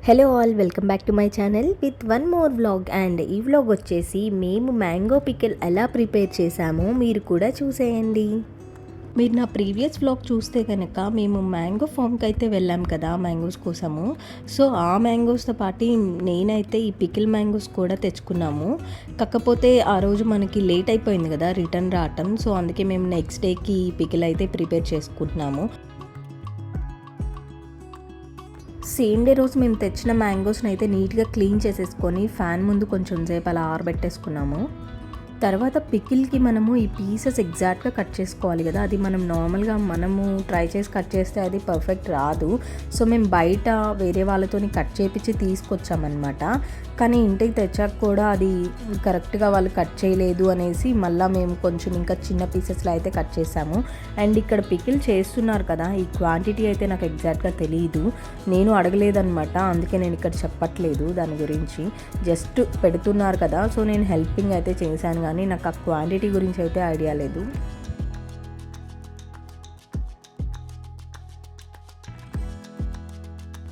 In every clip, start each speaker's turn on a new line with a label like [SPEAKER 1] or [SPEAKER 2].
[SPEAKER 1] Hello all, welcome back to my channel with one more vlog. And ఈ vlog వచ్చేసి మేము mango pickle ఎలా prepare చేసామో మీరు కూడా చూసేయండి. మీరు నా ప్రీవియస్ వ్లాగ్ చూస్తే కనుక మేము మ్యాంగో ఫామ్కి అయితే వెళ్ళాం కదా మ్యాంగోస్ కోసము. సో ఆ మ్యాంగోస్తో పాటు నేనైతే ఈ పికిల్ మ్యాంగోస్ కూడా తెచ్చుకున్నాము. కాకపోతే ఆ రోజు మనకి లేట్ అయిపోయింది కదా రిటర్న్ రావటం. సో అందుకే మేము నెక్స్ట్ డేకి ఈ పికిల్ అయితే ప్రిపేర్ చేసుకుంటున్నాము. సేమ్ డే రోజు మేము తెచ్చిన మ్యాంగోస్ని అయితే నీట్గా క్లీన్ చేసేసుకొని ఫ్యాన్ ముందు కొంచెం సేపు అలా ఆరబెట్టేసుకున్నాము. తర్వాత పికిల్కి మనము ఈ పీసెస్ ఎగ్జాక్ట్గా కట్ చేసుకోవాలి కదా, అది మనము ట్రై చేసి కట్ చేస్తే అది పర్ఫెక్ట్ రాదు. సో మేము బయట వేరే వాళ్ళతో కట్ చేపించి తీసుకొచ్చామన్నమాట. కానీ ఇంటికి తెచ్చాక కూడా అది కరెక్ట్గా వాళ్ళు కట్ చేయలేదు అనేసి మళ్ళీ మేము కొంచెం ఇంకా చిన్న పీసెస్లో అయితే కట్ చేసాము. అండ్ ఇక్కడ పికిల్ చేస్తున్నారు కదా, ఈ క్వాంటిటీ అయితే నాకు ఎగ్జాక్ట్గా తెలియదు, నేను అడగలేదన్నమాట. అందుకే నేను ఇక్కడ చెప్పట్లేదు దాని గురించి, జస్ట్ పెడుతున్నారు కదా సో నేను హెల్పింగ్ అయితే చేశాను, కానీ నాకు ఆ క్వాంటిటీ గురించి అయితే ఐడియా లేదు.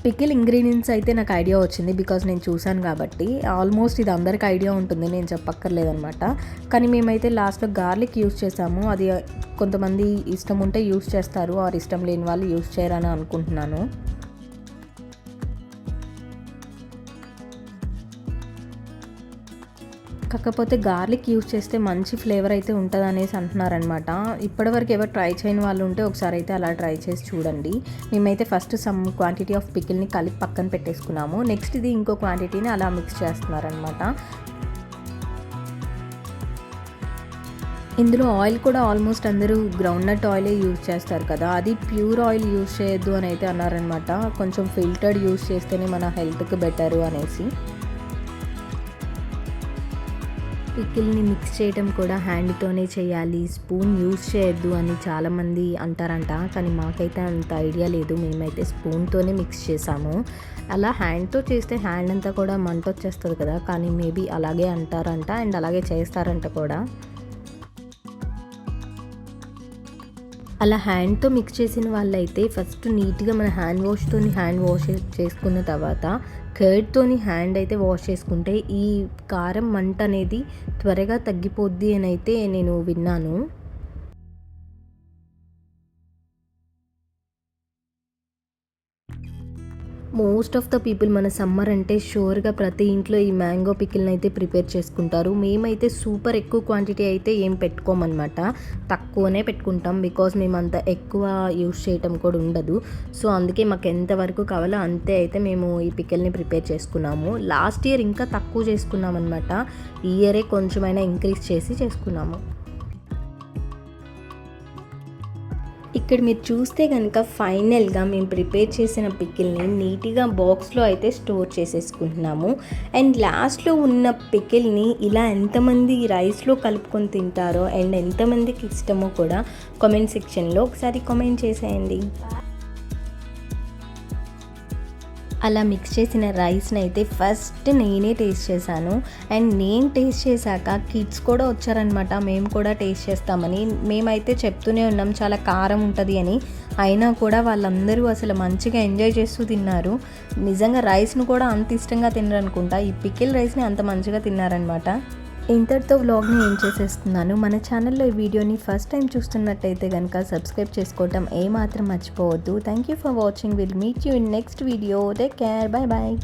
[SPEAKER 1] పికిల్ ఇంగ్రీడియంట్స్ అయితే నాకు ఐడియా వచ్చింది, బికాజ్ నేను చూశాను కాబట్టి. ఆల్మోస్ట్ ఇది అందరికి ఐడియా ఉంటుంది, నేను చెప్పక్కర్లేదనమాట. కానీ మేమైతే లాస్ట్లో గార్లిక్ యూస్ చేసాము. అది కొంతమంది ఇష్టం ఉంటే యూస్ చేస్తారు, ఆర్ ఇష్టం లేని వాళ్ళు యూస్ చేయరని అనుకుంటున్నాను. కాకపోతే గార్లిక్ యూస్ చేస్తే మంచి ఫ్లేవర్ అయితే ఉంటుంది అనేసి అంటున్నారనమాట. ఇప్పటివరకు ఎవరు ట్రై చేయని వాళ్ళు ఉంటే ఒకసారి అయితే అలా ట్రై చేసి చూడండి. మేమైతే ఫస్ట్ సమ్ క్వాంటిటీ ఆఫ్ పికిల్ని కలిపి పక్కన పెట్టేసుకున్నాము. నెక్స్ట్ ఇది ఇంకో క్వాంటిటీని అలా మిక్స్ చేస్తున్నారనమాట. ఇందులో ఆయిల్ కూడా ఆల్మోస్ట్ అందరూ గ్రౌండ్ నట్ ఆయిలే యూజ్ చేస్తారు కదా, అది ప్యూర్ ఆయిల్ యూజ్ చేయొద్దు అని అయితే అన్నారనమాట. కొంచెం ఫిల్టర్డ్ యూజ్ చేస్తేనే మన హెల్త్కి బెటరు అనేసి. పికిల్ని మిక్స్ చేయడం కూడా హ్యాండ్తోనే చేయాలి, స్పూన్ యూజ్ చేయొద్దు అని చాలామంది అంటారంట. కానీ మాకైతే అంత ఐడియా లేదు, మేమైతే స్పూన్తోనే మిక్స్ చేసాము. అలా హ్యాండ్తో చేస్తే హ్యాండ్ అంతా కూడా మంట వచ్చేస్తుంది కదా, కానీ మేబీ అలాగే అంటారంట అండ్ అలాగే చేస్తారంట కూడా. అలా హ్యాండ్తో మిక్స్ చేసిన వాళ్ళైతే ఫస్ట్ నీట్గా మన హ్యాండ్ వాష్ చేసుకున్న తర్వాత కర్డ్తోని హ్యాండ్ అయితే వాష్ చేసుకుంటే ఈ కారం మంట అనేది త్వరగా తగ్గిపోద్ది అని అయితే నేను విన్నాను. మోస్ట్ ఆఫ్ ద పీపుల్ మన సమ్మర్ అంటే షూర్గా ప్రతి ఇంట్లో ఈ మ్యాంగో పికిల్ని అయితే ప్రిపేర్ చేసుకుంటారు. మేమైతే సూపర్ ఎక్కువ క్వాంటిటీ అయితే ఏం పెట్టుకోమన్నమాట, తక్కువనే పెట్టుకుంటాం. బికాజ్ మేము అంత ఎక్కువ యూస్ చేయటం కూడా ఉండదు. సో అందుకే మాకు ఎంతవరకు కావాలో అంతే అయితే మేము ఈ పికిల్ని ప్రిపేర్ చేసుకున్నాము. లాస్ట్ ఇయర్ ఇంకా తక్కువ చేసుకున్నాం అనమాట, ఈ ఇయరే కొంచెమైనా ఇంక్రీజ్ చేసి చేసుకున్నాము. ఇక్కడ మీరు చూస్తే కనుక ఫైనల్గా మేము ప్రిపేర్ చేసిన పికిల్ని నీట్గా బాక్స్లో అయితే స్టోర్ చేసేసుకుంటున్నాము. అండ్ లాస్ట్లో ఉన్న పికిల్ని ఇలా ఎంతమంది రైస్లో కలుపుకొని తింటారో అండ్ ఎంతమందికి ఇష్టమో కూడా కామెంట్ సెక్షన్లో ఒకసారి కామెంట్ చేసేయండి. అలా మిక్స్ చేసిన రైస్ని అయితే ఫస్ట్ నేనే టేస్ట్ చేశాను. అండ్ నేను టేస్ట్ చేశాక కిడ్స్ కూడా వచ్చారనమాట, మేము కూడా టేస్ట్ చేస్తామని. మేమైతే చెప్తూనే ఉన్నాం చాలా కారం ఉంటుంది అని, అయినా కూడా వాళ్ళందరూ అసలు మంచిగా ఎంజాయ్ చేస్తూ తిన్నారు. నిజంగా రైస్ను కూడా అంత ఇష్టంగా తిన్నారనుకుంటా, ఈ పికిల్ రైస్ని అంత మంచిగా తిన్నారనమాట. ఇంతటితో వ్లాగ్ని ఏం చేసేస్తున్నాను. మన ఛానల్లో ఈ వీడియోని ఫస్ట్ టైం చూస్తున్నట్టయితే కనుక సబ్స్క్రైబ్ చేసుకోవటం ఏమాత్రం మర్చిపోవద్దు. Thank you for watching. Will meet you in next video. Take care. Bye bye.